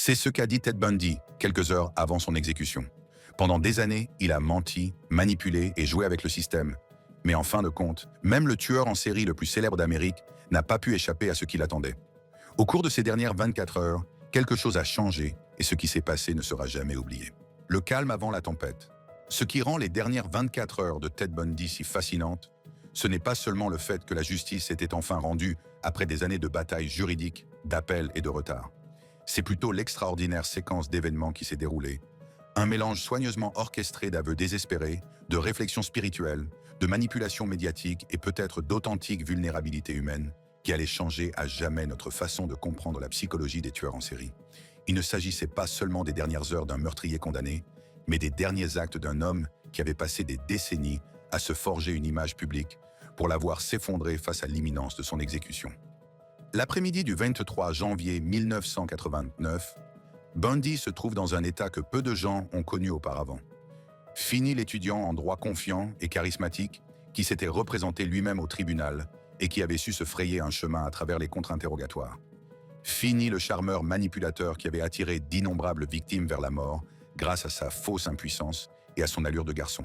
C'est ce qu'a dit Ted Bundy quelques heures avant son exécution. Pendant des années, il a menti, manipulé et joué avec le système. Mais en fin de compte, même le tueur en série le plus célèbre d'Amérique n'a pas pu échapper à ce qu'il attendait. Au cours de ces dernières 24 heures, quelque chose a changé et ce qui s'est passé ne sera jamais oublié. Le calme avant la tempête. Ce qui rend les dernières 24 heures de Ted Bundy si fascinantes, ce n'est pas seulement le fait que la justice s'était enfin rendue après des années de batailles juridiques, d'appels et de retard. C'est plutôt l'extraordinaire séquence d'événements qui s'est déroulée. Un mélange soigneusement orchestré d'aveux désespérés, de réflexions spirituelles, de manipulations médiatiques et peut-être d'authentiques vulnérabilités humaines qui allaient changer à jamais notre façon de comprendre la psychologie des tueurs en série. Il ne s'agissait pas seulement des dernières heures d'un meurtrier condamné, mais des derniers actes d'un homme qui avait passé des décennies à se forger une image publique pour la voir s'effondrer face à l'imminence de son exécution. L'après-midi du 23 janvier 1989, Bundy se trouve dans un état que peu de gens ont connu auparavant. Fini l'étudiant en droit confiant et charismatique qui s'était représenté lui-même au tribunal et qui avait su se frayer un chemin à travers les contre-interrogatoires. Fini le charmeur manipulateur qui avait attiré d'innombrables victimes vers la mort grâce à sa fausse impuissance et à son allure de garçon.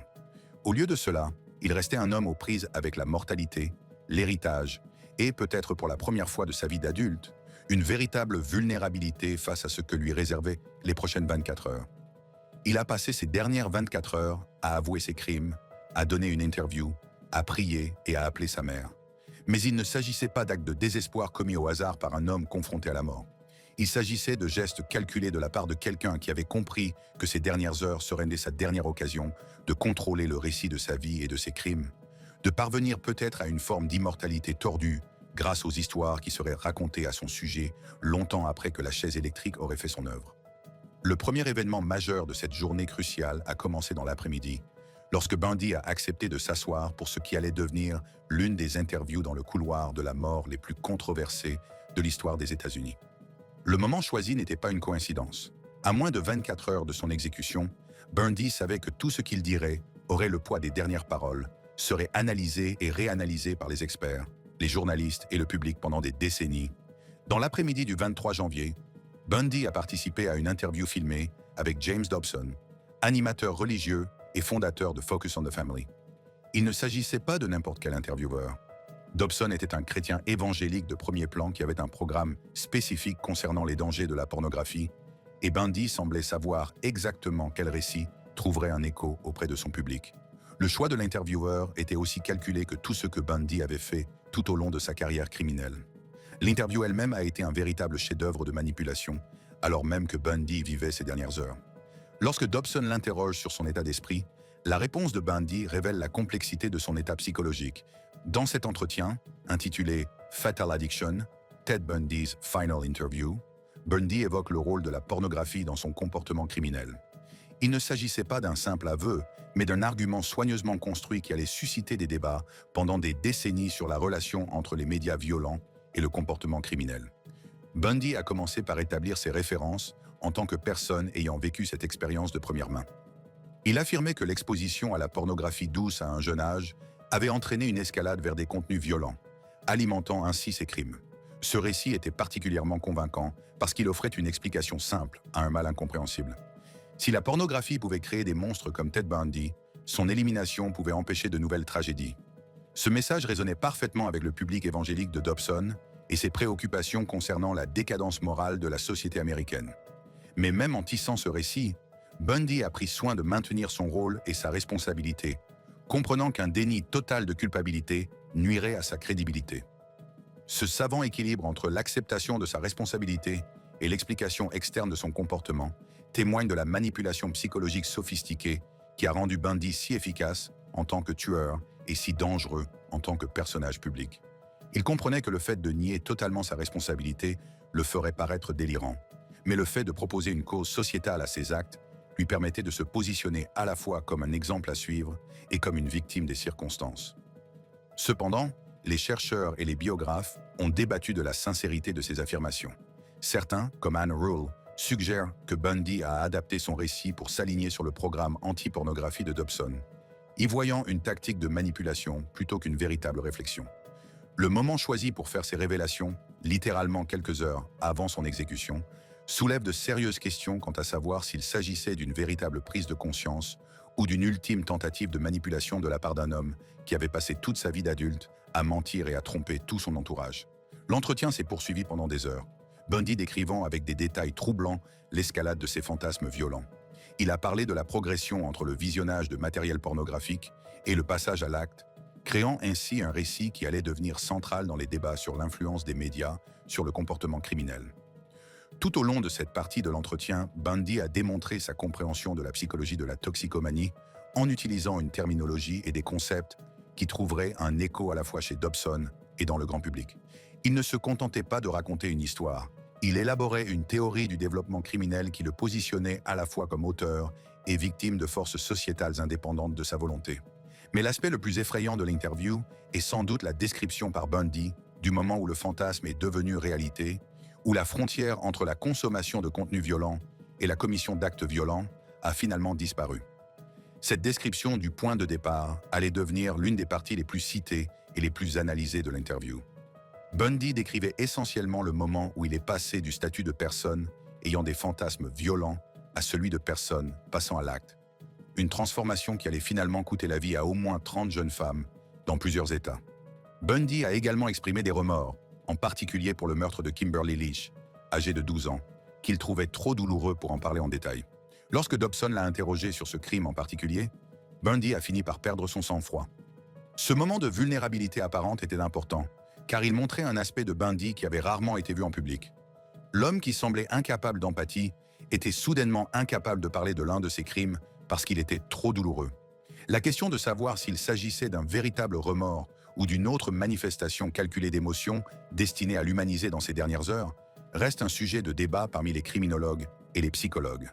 Au lieu de cela, il restait un homme aux prises avec la mortalité, l'héritage et, peut-être pour la première fois de sa vie d'adulte, une véritable vulnérabilité face à ce que lui réservaient les prochaines 24 heures. Il a passé ces dernières 24 heures à avouer ses crimes, à donner une interview, à prier et à appeler sa mère. Mais il ne s'agissait pas d'actes de désespoir commis au hasard par un homme confronté à la mort. Il s'agissait de gestes calculés de la part de quelqu'un qui avait compris que ces dernières heures seraient sa dernière occasion de contrôler le récit de sa vie et de ses crimes, de parvenir peut-être à une forme d'immortalité tordue grâce aux histoires qui seraient racontées à son sujet longtemps après que la chaise électrique aurait fait son œuvre. Le premier événement majeur de cette journée cruciale a commencé dans l'après-midi, lorsque Bundy a accepté de s'asseoir pour ce qui allait devenir l'une des interviews dans le couloir de la mort les plus controversées de l'histoire des États-Unis. Le moment choisi n'était pas une coïncidence. À moins de 24 heures de son exécution, Bundy savait que tout ce qu'il dirait aurait le poids des dernières paroles, serait analysé et réanalysé par les experts, les journalistes et le public pendant des décennies. Dans l'après-midi du 23 janvier, Bundy a participé à une interview filmée avec James Dobson, animateur religieux et fondateur de Focus on the Family. Il ne s'agissait pas de n'importe quel intervieweur. Dobson était un chrétien évangélique de premier plan qui avait un programme spécifique concernant les dangers de la pornographie, et Bundy semblait savoir exactement quel récit trouverait un écho auprès de son public. Le choix de l'intervieweur était aussi calculé que tout ce que Bundy avait fait tout au long de sa carrière criminelle. L'interview elle-même a été un véritable chef-d'œuvre de manipulation, alors même que Bundy vivait ses dernières heures. Lorsque Dobson l'interroge sur son état d'esprit, la réponse de Bundy révèle la complexité de son état psychologique. Dans cet entretien, intitulé « Fatal Addiction, Ted Bundy's Final Interview », Bundy évoque le rôle de la pornographie dans son comportement criminel. Il ne s'agissait pas d'un simple aveu, mais d'un argument soigneusement construit qui allait susciter des débats pendant des décennies sur la relation entre les médias violents et le comportement criminel. Bundy a commencé par établir ses références en tant que personne ayant vécu cette expérience de première main. Il affirmait que l'exposition à la pornographie douce à un jeune âge avait entraîné une escalade vers des contenus violents, alimentant ainsi ses crimes. Ce récit était particulièrement convaincant parce qu'il offrait une explication simple à un mal incompréhensible. Si la pornographie pouvait créer des monstres comme Ted Bundy, son élimination pouvait empêcher de nouvelles tragédies. Ce message résonnait parfaitement avec le public évangélique de Dobson et ses préoccupations concernant la décadence morale de la société américaine. Mais même en tissant ce récit, Bundy a pris soin de maintenir son rôle et sa responsabilité, comprenant qu'un déni total de culpabilité nuirait à sa crédibilité. Ce savant équilibre entre l'acceptation de sa responsabilité et l'explication externe de son comportement témoigne de la manipulation psychologique sophistiquée qui a rendu Bundy si efficace en tant que tueur et si dangereux en tant que personnage public. Il comprenait que le fait de nier totalement sa responsabilité le ferait paraître délirant, mais le fait de proposer une cause sociétale à ses actes lui permettait de se positionner à la fois comme un exemple à suivre et comme une victime des circonstances. Cependant, les chercheurs et les biographes ont débattu de la sincérité de ces affirmations. Certains, comme Anne Rule, suggèrent que Bundy a adapté son récit pour s'aligner sur le programme anti-pornographie de Dobson, y voyant une tactique de manipulation plutôt qu'une véritable réflexion. Le moment choisi pour faire ces révélations, littéralement quelques heures avant son exécution, soulève de sérieuses questions quant à savoir s'il s'agissait d'une véritable prise de conscience ou d'une ultime tentative de manipulation de la part d'un homme qui avait passé toute sa vie d'adulte à mentir et à tromper tout son entourage. L'entretien s'est poursuivi pendant des heures, Bundy décrivant avec des détails troublants l'escalade de ses fantasmes violents. Il a parlé de la progression entre le visionnage de matériel pornographique et le passage à l'acte, créant ainsi un récit qui allait devenir central dans les débats sur l'influence des médias sur le comportement criminel. Tout au long de cette partie de l'entretien, Bundy a démontré sa compréhension de la psychologie de la toxicomanie en utilisant une terminologie et des concepts qui trouveraient un écho à la fois chez Dobson et dans le grand public. Il ne se contentait pas de raconter une histoire, il élaborait une théorie du développement criminel qui le positionnait à la fois comme auteur et victime de forces sociétales indépendantes de sa volonté. Mais l'aspect le plus effrayant de l'interview est sans doute la description par Bundy du moment où le fantasme est devenu réalité, où la frontière entre la consommation de contenu violent et la commission d'actes violents a finalement disparu. Cette description du point de départ allait devenir l'une des parties les plus citées et les plus analysées de l'interview. Bundy décrivait essentiellement le moment où il est passé du statut de personne ayant des fantasmes violents à celui de personne passant à l'acte. Une transformation qui allait finalement coûter la vie à au moins 30 jeunes femmes dans plusieurs États. Bundy a également exprimé des remords, en particulier pour le meurtre de Kimberly Leach, âgée de 12 ans, qu'il trouvait trop douloureux pour en parler en détail. Lorsque Dobson l'a interrogé sur ce crime en particulier, Bundy a fini par perdre son sang-froid. Ce moment de vulnérabilité apparente était important, car il montrait un aspect de Bundy qui avait rarement été vu en public. L'homme qui semblait incapable d'empathie était soudainement incapable de parler de l'un de ses crimes parce qu'il était trop douloureux. La question de savoir s'il s'agissait d'un véritable remords ou d'une autre manifestation calculée d'émotions destinée à l'humaniser dans ces dernières heures reste un sujet de débat parmi les criminologues et les psychologues.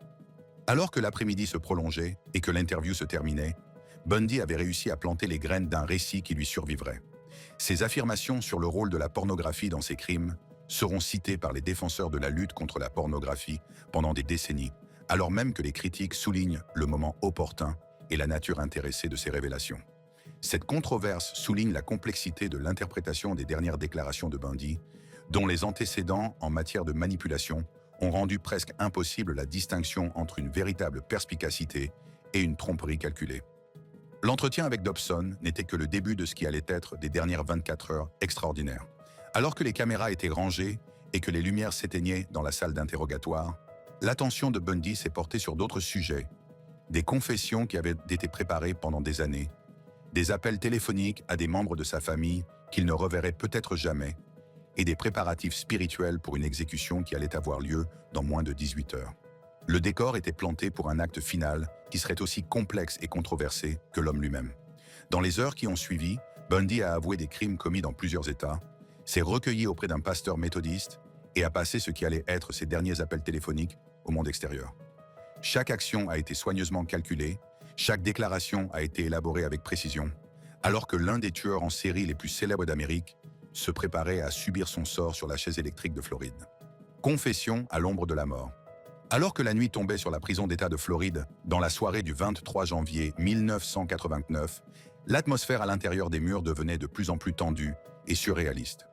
Alors que l'après-midi se prolongeait et que l'interview se terminait, Bundy avait réussi à planter les graines d'un récit qui lui survivrait. Ses affirmations sur le rôle de la pornographie dans ses crimes seront citées par les défenseurs de la lutte contre la pornographie pendant des décennies, alors même que les critiques soulignent le moment opportun et la nature intéressée de ces révélations. Cette controverse souligne la complexité de l'interprétation des dernières déclarations de Bundy, dont les antécédents en matière de manipulation ont rendu presque impossible la distinction entre une véritable perspicacité et une tromperie calculée. L'entretien avec Dobson n'était que le début de ce qui allait être des dernières 24 heures extraordinaires. Alors que les caméras étaient rangées et que les lumières s'éteignaient dans la salle d'interrogatoire, l'attention de Bundy s'est portée sur d'autres sujets, des confessions qui avaient été préparées pendant des années, des appels téléphoniques à des membres de sa famille qu'il ne reverrait peut-être jamais, et des préparatifs spirituels pour une exécution qui allait avoir lieu dans moins de 18 heures. Le décor était planté pour un acte final qui serait aussi complexe et controversé que l'homme lui-même. Dans les heures qui ont suivi, Bundy a avoué des crimes commis dans plusieurs États, s'est recueilli auprès d'un pasteur méthodiste et a passé ce qui allait être ses derniers appels téléphoniques au monde extérieur. Chaque action a été soigneusement calculée, chaque déclaration a été élaborée avec précision, alors que l'un des tueurs en série les plus célèbres d'Amérique se préparait à subir son sort sur la chaise électrique de Floride. Confession à l'ombre de la mort. Alors que la nuit tombait sur la prison d'État de Floride, dans la soirée du 23 janvier 1989, l'atmosphère à l'intérieur des murs devenait de plus en plus tendue et surréaliste.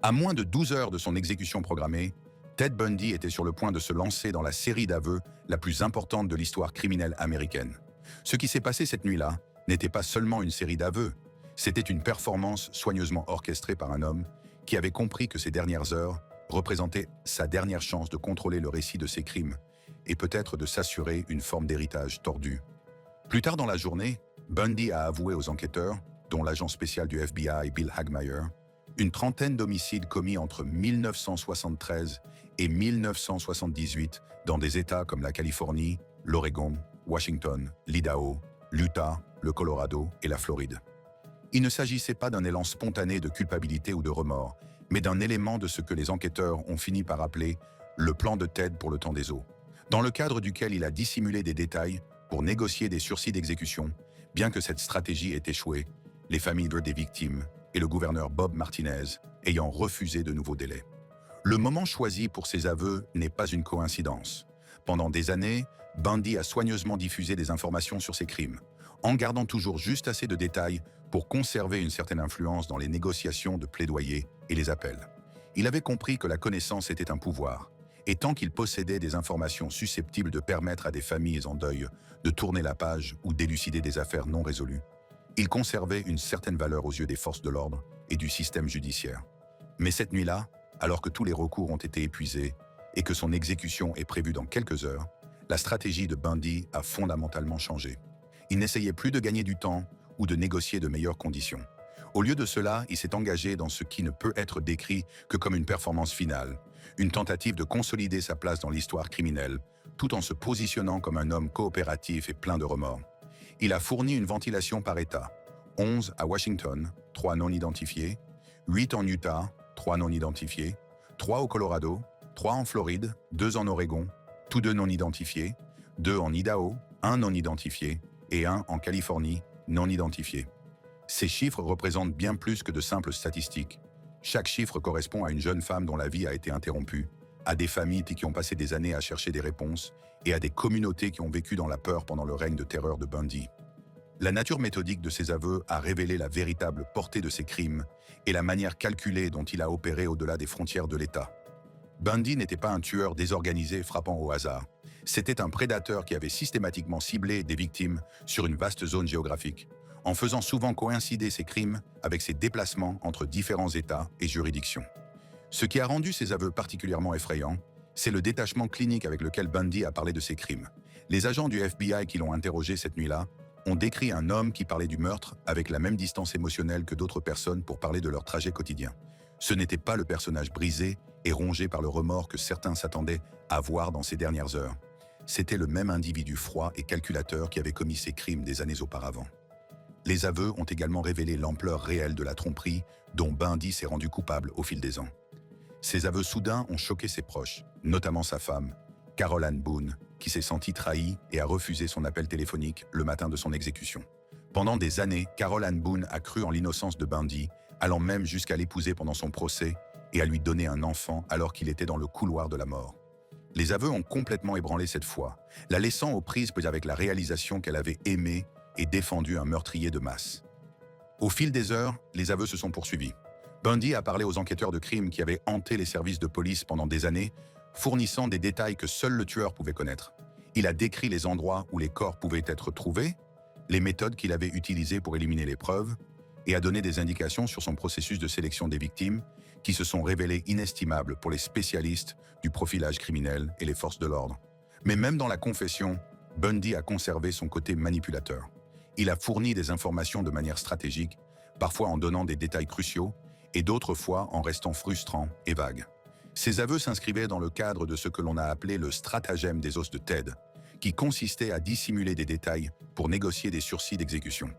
À moins de 12 heures de son exécution programmée, Ted Bundy était sur le point de se lancer dans la série d'aveux la plus importante de l'histoire criminelle américaine. Ce qui s'est passé cette nuit-là n'était pas seulement une série d'aveux, c'était une performance soigneusement orchestrée par un homme qui avait compris que ces dernières heures représentaient sa dernière chance de contrôler le récit de ses crimes et peut-être de s'assurer une forme d'héritage tordu. Plus tard dans la journée, Bundy a avoué aux enquêteurs, dont l'agent spécial du FBI Bill Hagmaier, une trentaine d'homicides commis entre 1973 et 1978 dans des États comme la Californie, l'Oregon, Washington, l'Idaho, l'Utah, le Colorado et la Floride. Il ne s'agissait pas d'un élan spontané de culpabilité ou de remords, mais d'un élément de ce que les enquêteurs ont fini par appeler le plan de Ted pour le temps des eaux, dans le cadre duquel il a dissimulé des détails pour négocier des sursis d'exécution. Bien que cette stratégie ait échoué, les familles des victimes et le gouverneur Bob Martinez ayant refusé de nouveaux délais. Le moment choisi pour ces aveux n'est pas une coïncidence. Pendant des années, Bundy a soigneusement diffusé des informations sur ses crimes, en gardant toujours juste assez de détails pour conserver une certaine influence dans les négociations de plaidoyer et les appels. Il avait compris que la connaissance était un pouvoir, Et tant qu'il possédait des informations susceptibles de permettre à des familles en deuil de tourner la page ou d'élucider des affaires non résolues, il conservait une certaine valeur aux yeux des forces de l'ordre et du système judiciaire. Mais cette nuit-là, alors que tous les recours ont été épuisés et que son exécution est prévue dans quelques heures, la stratégie de Bundy a fondamentalement changé. Il n'essayait plus de gagner du temps ou de négocier de meilleures conditions. Au lieu de cela, il s'est engagé dans ce qui ne peut être décrit que comme une performance finale, une tentative de consolider sa place dans l'histoire criminelle, tout en se positionnant comme un homme coopératif et plein de remords. Il a fourni une ventilation par État. 11 à Washington, 3 non identifiés, 8 en Utah, 3 non identifiés, 3 au Colorado, 3 en Floride, 2 en Oregon, tous 2 non identifiés, 2 en Idaho, 1 non identifié et 1 en Californie, non identifié. Ces chiffres représentent bien plus que de simples statistiques. Chaque chiffre correspond à une jeune femme dont la vie a été interrompue, à des familles qui ont passé des années à chercher des réponses et à des communautés qui ont vécu dans la peur pendant le règne de terreur de Bundy. La nature méthodique de ses aveux a révélé la véritable portée de ses crimes et la manière calculée dont il a opéré au-delà des frontières de l'État. Bundy n'était pas un tueur désorganisé frappant au hasard. C'était un prédateur qui avait systématiquement ciblé des victimes sur une vaste zone géographique, en faisant souvent coïncider ses crimes avec ses déplacements entre différents États et juridictions. Ce qui a rendu ses aveux particulièrement effrayants, c'est le détachement clinique avec lequel Bundy a parlé de ses crimes. Les agents du FBI qui l'ont interrogé cette nuit-là ont décrit un homme qui parlait du meurtre avec la même distance émotionnelle que d'autres personnes pour parler de leur trajet quotidien. Ce n'était pas le personnage brisé et rongé par le remords que certains s'attendaient à voir dans ces dernières heures. C'était le même individu froid et calculateur qui avait commis ces crimes des années auparavant. Les aveux ont également révélé l'ampleur réelle de la tromperie dont Bundy s'est rendu coupable au fil des ans. Ces aveux soudains ont choqué ses proches, notamment sa femme, Carol Ann Boone, qui s'est sentie trahie et a refusé son appel téléphonique le matin de son exécution. Pendant des années, Carol Ann Boone a cru en l'innocence de Bundy, allant même jusqu'à l'épouser pendant son procès et à lui donner un enfant alors qu'il était dans le couloir de la mort. Les aveux ont complètement ébranlé cette foi, la laissant aux prises avec la réalisation qu'elle avait aimé et défendu un meurtrier de masse. Au fil des heures, les aveux se sont poursuivis. Bundy a parlé aux enquêteurs de crimes qui avaient hanté les services de police pendant des années, fournissant des détails que seul le tueur pouvait connaître. Il a décrit les endroits où les corps pouvaient être trouvés, les méthodes qu'il avait utilisées pour éliminer les preuves, et a donné des indications sur son processus de sélection des victimes qui se sont révélées inestimables pour les spécialistes du profilage criminel et les forces de l'ordre. Mais même dans la confession, Bundy a conservé son côté manipulateur. Il a fourni des informations de manière stratégique, parfois en donnant des détails cruciaux, et d'autres fois en restant frustrant et vague. Ses aveux s'inscrivaient dans le cadre de ce que l'on a appelé le stratagème des os de Ted, qui consistait à dissimuler des détails pour négocier des sursis d'exécution.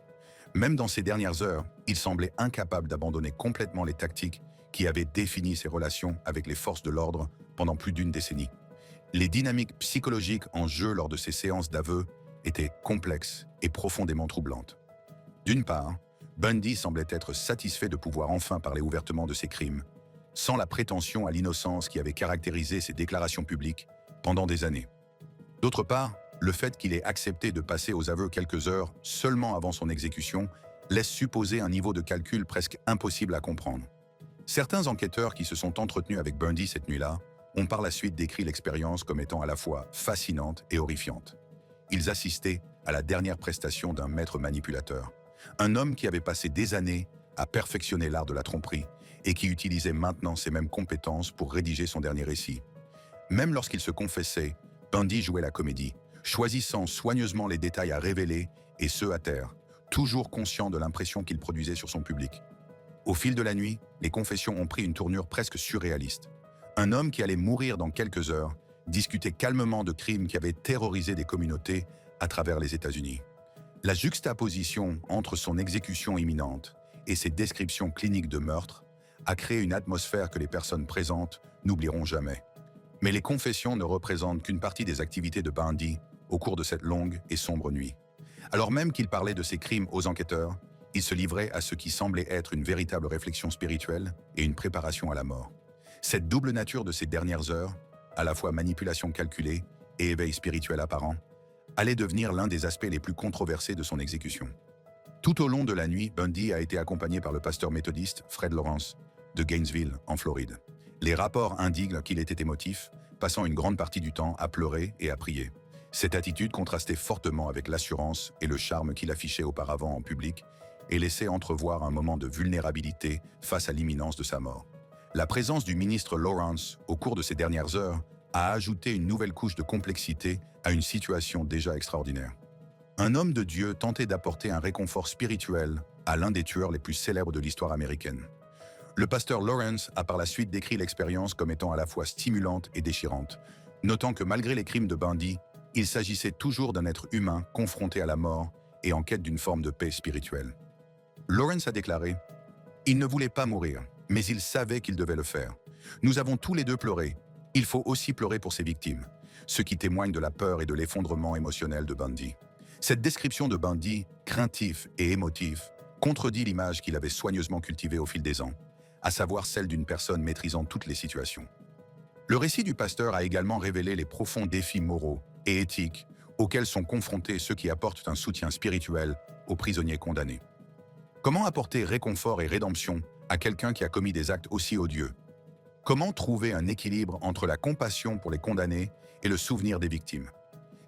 Même dans ces dernières heures, il semblait incapable d'abandonner complètement les tactiques qui avaient défini ses relations avec les forces de l'ordre pendant plus d'une décennie. Les dynamiques psychologiques en jeu lors de ces séances d'aveux étaient complexes et profondément troublantes. D'une part, Bundy semblait être satisfait de pouvoir enfin parler ouvertement de ses crimes, sans la prétention à l'innocence qui avait caractérisé ses déclarations publiques pendant des années. D'autre part, le fait qu'il ait accepté de passer aux aveux quelques heures seulement avant son exécution laisse supposer un niveau de calcul presque impossible à comprendre. Certains enquêteurs qui se sont entretenus avec Bundy cette nuit-là ont par la suite décrit l'expérience comme étant à la fois fascinante et horrifiante. Ils assistaient à la dernière prestation d'un maître manipulateur, un homme qui avait passé des années à perfectionner l'art de la tromperie et qui utilisait maintenant ces mêmes compétences pour rédiger son dernier récit. Même lorsqu'il se confessait, Bundy jouait la comédie, choisissant soigneusement les détails à révéler et ceux à taire, toujours conscient de l'impression qu'il produisait sur son public. Au fil de la nuit, les confessions ont pris une tournure presque surréaliste. Un homme qui allait mourir dans quelques heures discutait calmement de crimes qui avaient terrorisé des communautés à travers les États-Unis. La juxtaposition entre son exécution imminente et ses descriptions cliniques de meurtre a créé une atmosphère que les personnes présentes n'oublieront jamais. Mais les confessions ne représentent qu'une partie des activités de Bundy au cours de cette longue et sombre nuit. Alors même qu'il parlait de ses crimes aux enquêteurs, il se livrait à ce qui semblait être une véritable réflexion spirituelle et une préparation à la mort. Cette double nature de ces dernières heures, à la fois manipulation calculée et éveil spirituel apparent, allait devenir l'un des aspects les plus controversés de son exécution. Tout au long de la nuit, Bundy a été accompagné par le pasteur méthodiste Fred Lawrence de Gainesville, en Floride. Les rapports indiquent qu'il était émotif, passant une grande partie du temps à pleurer et à prier. Cette attitude contrastait fortement avec l'assurance et le charme qu'il affichait auparavant en public et laissait entrevoir un moment de vulnérabilité face à l'imminence de sa mort. La présence du ministre Lawrence au cours de ces dernières heures a ajouté une nouvelle couche de complexité à une situation déjà extraordinaire. Un homme de Dieu tentait d'apporter un réconfort spirituel à l'un des tueurs les plus célèbres de l'histoire américaine. Le pasteur Lawrence a par la suite décrit l'expérience comme étant à la fois stimulante et déchirante, notant que malgré les crimes de Bundy, il s'agissait toujours d'un être humain confronté à la mort et en quête d'une forme de paix spirituelle. Lawrence a déclaré « Il ne voulait pas mourir, mais il savait qu'il devait le faire. Nous avons tous les deux pleuré. Il faut aussi pleurer pour ses victimes, ce qui témoigne de la peur et de l'effondrement émotionnel de Bundy. » Cette description de Bundy, craintif et émotif, contredit l'image qu'il avait soigneusement cultivée au fil des ans, à savoir celle d'une personne maîtrisant toutes les situations. Le récit du pasteur a également révélé les profonds défis moraux et éthiques auxquels sont confrontés ceux qui apportent un soutien spirituel aux prisonniers condamnés. Comment apporter réconfort et rédemption à quelqu'un qui a commis des actes aussi odieux? Comment trouver un équilibre entre la compassion pour les condamnés et le souvenir des victimes?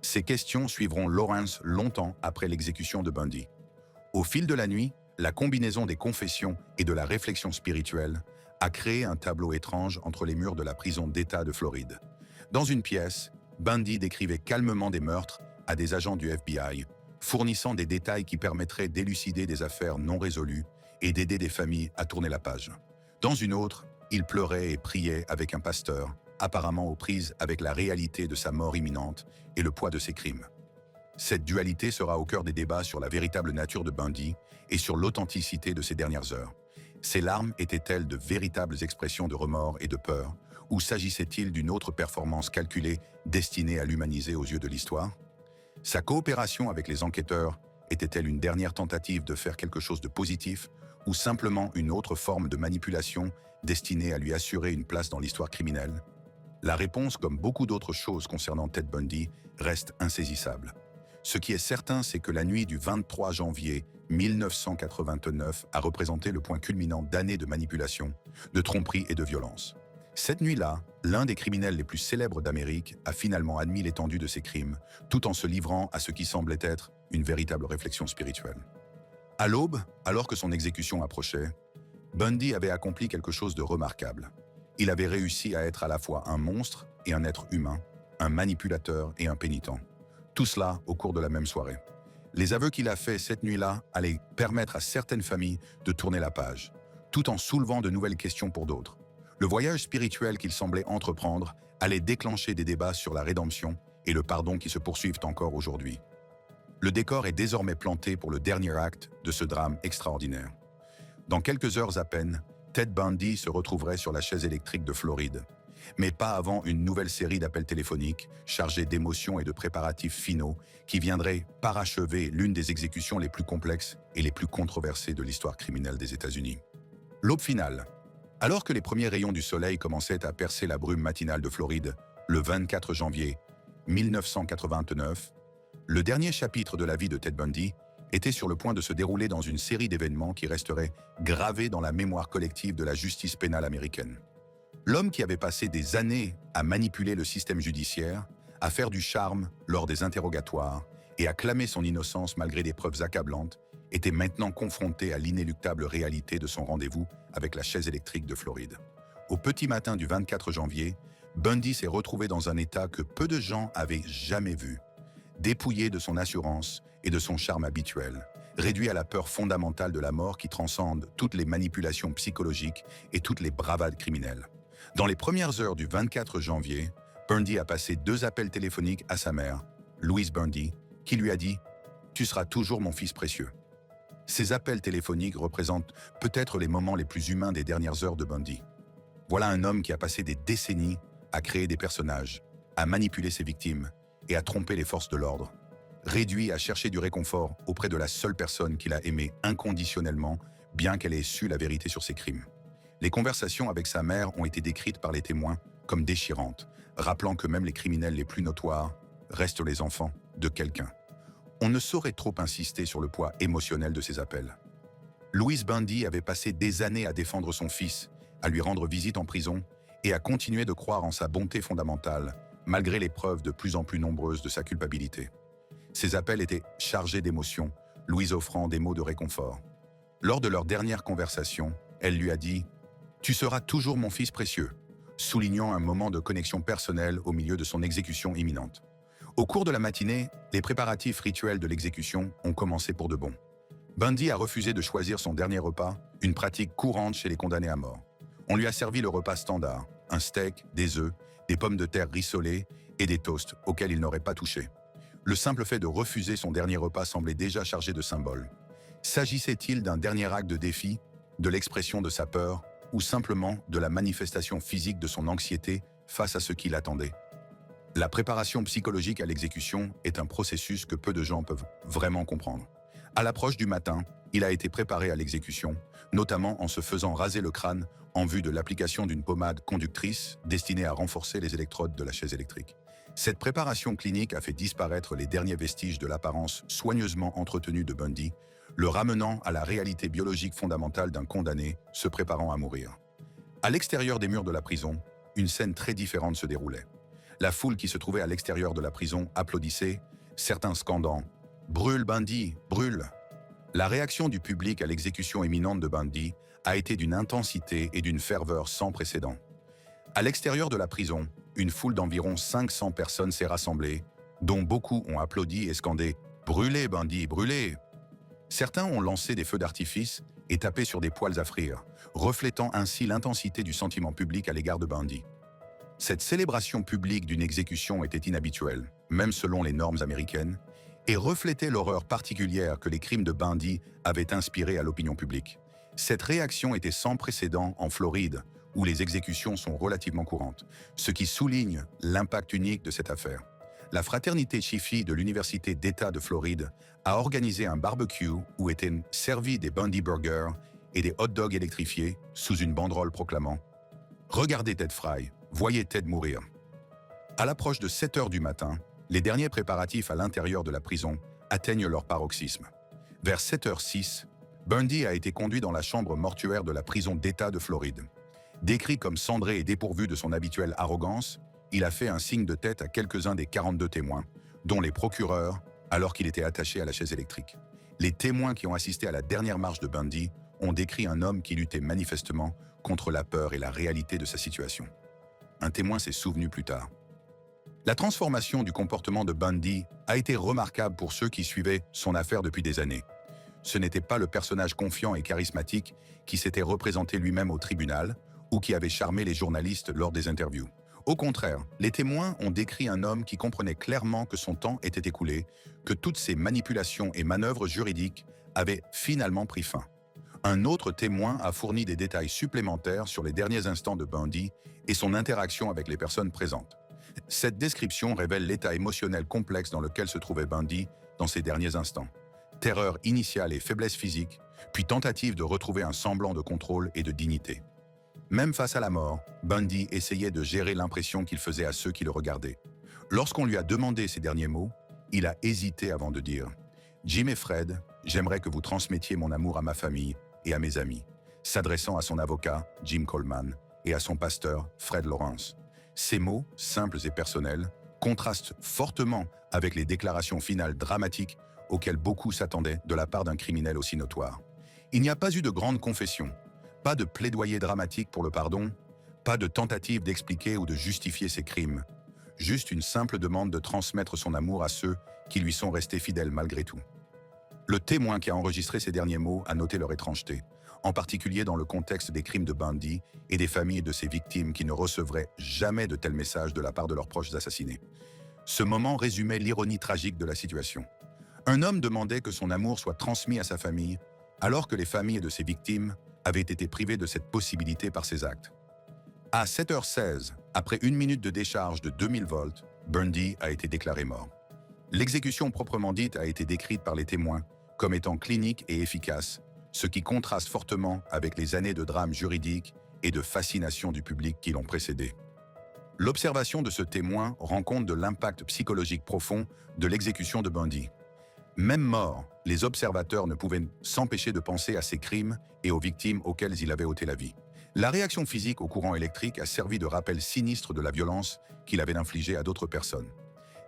Ces questions suivront Lawrence longtemps après l'exécution de Bundy. Au fil de la nuit, la combinaison des confessions et de la réflexion spirituelle a créé un tableau étrange entre les murs de la prison d'État de Floride. Dans une pièce, Bundy décrivait calmement des meurtres à des agents du FBI, fournissant des détails qui permettraient d'élucider des affaires non résolues et d'aider des familles à tourner la page. Dans une autre, il pleurait et priait avec un pasteur, apparemment aux prises avec la réalité de sa mort imminente et le poids de ses crimes. Cette dualité sera au cœur des débats sur la véritable nature de Bundy et sur l'authenticité de ses dernières heures. Ses larmes étaient-elles de véritables expressions de remords et de peur, ou s'agissait-il d'une autre performance calculée destinée à l'humaniser aux yeux de l'histoire? Sa coopération avec les enquêteurs était-elle une dernière tentative de faire quelque chose de positif, ou simplement une autre forme de manipulation destinée à lui assurer une place dans l'histoire criminelle? La réponse, comme beaucoup d'autres choses concernant Ted Bundy, reste insaisissable. Ce qui est certain, c'est que la nuit du 23 janvier 1989 a représenté le point culminant d'années de manipulation, de tromperie et de violence. Cette nuit-là, l'un des criminels les plus célèbres d'Amérique a finalement admis l'étendue de ses crimes, tout en se livrant à ce qui semblait être une véritable réflexion spirituelle. À l'aube, alors que son exécution approchait, Bundy avait accompli quelque chose de remarquable. Il avait réussi à être à la fois un monstre et un être humain, un manipulateur et un pénitent. Tout cela au cours de la même soirée. Les aveux qu'il a faits cette nuit-là allaient permettre à certaines familles de tourner la page, tout en soulevant de nouvelles questions pour d'autres. Le voyage spirituel qu'il semblait entreprendre allait déclencher des débats sur la rédemption et le pardon qui se poursuivent encore aujourd'hui. Le décor est désormais planté pour le dernier acte de ce drame extraordinaire. Dans quelques heures à peine, Ted Bundy se retrouverait sur la chaise électrique de Floride. Mais pas avant une nouvelle série d'appels téléphoniques chargés d'émotions et de préparatifs finaux qui viendraient parachever l'une des exécutions les plus complexes et les plus controversées de l'histoire criminelle des États-Unis. L'aube finale. Alors que les premiers rayons du soleil commençaient à percer la brume matinale de Floride, le 24 janvier 1989, le dernier chapitre de la vie de Ted Bundy était sur le point de se dérouler dans une série d'événements qui resteraient gravés dans la mémoire collective de la justice pénale américaine. L'homme qui avait passé des années à manipuler le système judiciaire, à faire du charme lors des interrogatoires et à clamer son innocence malgré des preuves accablantes, était maintenant confronté à l'inéluctable réalité de son rendez-vous avec la chaise électrique de Floride. Au petit matin du 24 janvier, Bundy s'est retrouvé dans un état que peu de gens avaient jamais vu. Dépouillé de son assurance et de son charme habituel, réduit à la peur fondamentale de la mort qui transcende toutes les manipulations psychologiques et toutes les bravades criminelles. Dans les premières heures du 24 janvier, Bundy a passé 2 appels téléphoniques à sa mère, Louise Bundy, qui lui a dit « Tu seras toujours mon fils précieux ». Ces appels téléphoniques représentent peut-être les moments les plus humains des dernières heures de Bundy. Voilà un homme qui a passé des décennies à créer des personnages, à manipuler ses victimes et à tromper les forces de l'ordre, réduit à chercher du réconfort auprès de la seule personne qu'il a aimée inconditionnellement, bien qu'elle ait su la vérité sur ses crimes. Les conversations avec sa mère ont été décrites par les témoins comme déchirantes, rappelant que même les criminels les plus notoires restent les enfants de quelqu'un. On ne saurait trop insister sur le poids émotionnel de ces appels. Louise Bundy avait passé des années à défendre son fils, à lui rendre visite en prison et a continué de croire en sa bonté fondamentale, malgré les preuves de plus en plus nombreuses de sa culpabilité. Ses appels étaient chargés d'émotions, Louise offrant des mots de réconfort. Lors de leur dernière conversation, elle lui a dit « Tu seras toujours mon fils précieux », soulignant un moment de connexion personnelle au milieu de son exécution imminente. Au cours de la matinée, les préparatifs rituels de l'exécution ont commencé pour de bon. Bundy a refusé de choisir son dernier repas, une pratique courante chez les condamnés à mort. On lui a servi le repas standard, un steak, des œufs, des pommes de terre rissolées et des toasts auxquels il n'aurait pas touché. Le simple fait de refuser son dernier repas semblait déjà chargé de symboles. S'agissait-il d'un dernier acte de défi, de l'expression de sa peur, ou simplement de la manifestation physique de son anxiété face à ce qui l'attendait? La préparation psychologique à l'exécution est un processus que peu de gens peuvent vraiment comprendre. À l'approche du matin, il a été préparé à l'exécution, notamment en se faisant raser le crâne en vue de l'application d'une pommade conductrice destinée à renforcer les électrodes de la chaise électrique. Cette préparation clinique a fait disparaître les derniers vestiges de l'apparence soigneusement entretenue de Bundy, le ramenant à la réalité biologique fondamentale d'un condamné se préparant à mourir. À l'extérieur des murs de la prison, une scène très différente se déroulait. La foule qui se trouvait à l'extérieur de la prison applaudissait, certains scandant « Brûle Bundy, brûle !» La réaction du public à l'exécution imminente de Bundy a été d'une intensité et d'une ferveur sans précédent. À l'extérieur de la prison, une foule d'environ 500 personnes s'est rassemblée, dont beaucoup ont applaudi et scandé « Brûlez Bundy, brûlez !» Certains ont lancé des feux d'artifice et tapé sur des poêles à frire, reflétant ainsi l'intensité du sentiment public à l'égard de Bundy. Cette célébration publique d'une exécution était inhabituelle, même selon les normes américaines, et reflétait l'horreur particulière que les crimes de Bundy avaient inspiré à l'opinion publique. Cette réaction était sans précédent en Floride, où les exécutions sont relativement courantes, ce qui souligne l'impact unique de cette affaire. La fraternité Chiffy de l'Université d'État de Floride a organisé un barbecue où étaient servis des Bundy Burgers et des hot dogs électrifiés sous une banderole proclamant « Regardez Ted Fry, voyez Ted mourir ». À l'approche de 7 heures du matin, les derniers préparatifs à l'intérieur de la prison atteignent leur paroxysme. Vers 7h06, Bundy a été conduit dans la chambre mortuaire de la prison d'État de Floride. Décrit comme cendré et dépourvu de son habituelle arrogance, il a fait un signe de tête à quelques-uns des 42 témoins, dont les procureurs, alors qu'il était attaché à la chaise électrique. Les témoins qui ont assisté à la dernière marche de Bundy ont décrit un homme qui luttait manifestement contre la peur et la réalité de sa situation. Un témoin s'est souvenu plus tard. La transformation du comportement de Bundy a été remarquable pour ceux qui suivaient son affaire depuis des années. Ce n'était pas le personnage confiant et charismatique qui s'était représenté lui-même au tribunal ou qui avait charmé les journalistes lors des interviews. Au contraire, les témoins ont décrit un homme qui comprenait clairement que son temps était écoulé, que toutes ses manipulations et manœuvres juridiques avaient finalement pris fin. Un autre témoin a fourni des détails supplémentaires sur les derniers instants de Bundy et son interaction avec les personnes présentes. Cette description révèle l'état émotionnel complexe dans lequel se trouvait Bundy dans ces derniers instants. Terreur initiale et faiblesse physique, puis tentative de retrouver un semblant de contrôle et de dignité. Même face à la mort, Bundy essayait de gérer l'impression qu'il faisait à ceux qui le regardaient. Lorsqu'on lui a demandé ces derniers mots, il a hésité avant de dire « Jim et Fred, j'aimerais que vous transmettiez mon amour à ma famille et à mes amis », s'adressant à son avocat, Jim Coleman, et à son pasteur, Fred Lawrence. Ces mots, simples et personnels, contrastent fortement avec les déclarations finales dramatiques auxquelles beaucoup s'attendaient de la part d'un criminel aussi notoire. Il n'y a pas eu de grande confession, pas de plaidoyer dramatique pour le pardon, pas de tentative d'expliquer ou de justifier ses crimes, juste une simple demande de transmettre son amour à ceux qui lui sont restés fidèles malgré tout. Le témoin qui a enregistré ces derniers mots a noté leur étrangeté, en particulier dans le contexte des crimes de Bundy et des familles de ses victimes qui ne recevraient jamais de tels messages de la part de leurs proches assassinés. Ce moment résumait l'ironie tragique de la situation. Un homme demandait que son amour soit transmis à sa famille, alors que les familles de ses victimes avaient été privées de cette possibilité par ses actes. À 7h16, après 1 minute de décharge de 2000 volts, Bundy a été déclaré mort. L'exécution proprement dite a été décrite par les témoins comme étant clinique et efficace, ce qui contraste fortement avec les années de drame juridique et de fascination du public qui l'ont précédé. L'observation de ce témoin rend compte de l'impact psychologique profond de l'exécution de Bundy. Même mort, les observateurs ne pouvaient s'empêcher de penser à ses crimes et aux victimes auxquelles il avait ôté la vie. La réaction physique au courant électrique a servi de rappel sinistre de la violence qu'il avait infligée à d'autres personnes.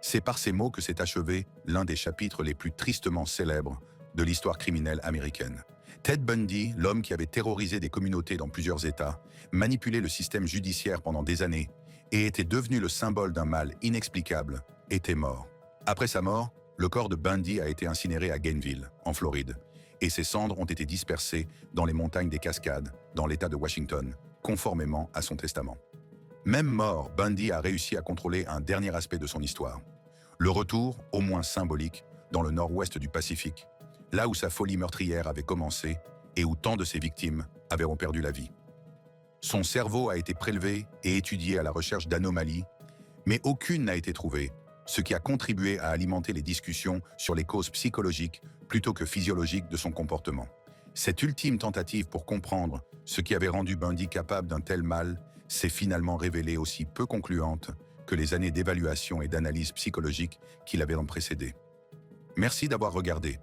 C'est par ces mots que s'est achevé l'un des chapitres les plus tristement célèbres de l'histoire criminelle américaine. Ted Bundy, l'homme qui avait terrorisé des communautés dans plusieurs États, manipulé le système judiciaire pendant des années et était devenu le symbole d'un mal inexplicable, était mort. Après sa mort, le corps de Bundy a été incinéré à Gainesville, en Floride, et ses cendres ont été dispersées dans les montagnes des Cascades, dans l'État de Washington, conformément à son testament. Même mort, Bundy a réussi à contrôler un dernier aspect de son histoire. Le retour, au moins symbolique, dans le nord-ouest du Pacifique, là où sa folie meurtrière avait commencé et où tant de ses victimes avaient perdu la vie. Son cerveau a été prélevé et étudié à la recherche d'anomalies, mais aucune n'a été trouvée, ce qui a contribué à alimenter les discussions sur les causes psychologiques plutôt que physiologiques de son comportement. Cette ultime tentative pour comprendre ce qui avait rendu Bundy capable d'un tel mal s'est finalement révélée aussi peu concluante que les années d'évaluation et d'analyse psychologique qui l'avaient précédé. Merci d'avoir regardé.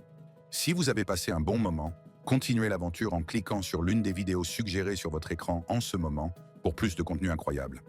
Si vous avez passé un bon moment, continuez l'aventure en cliquant sur l'une des vidéos suggérées sur votre écran en ce moment pour plus de contenu incroyable.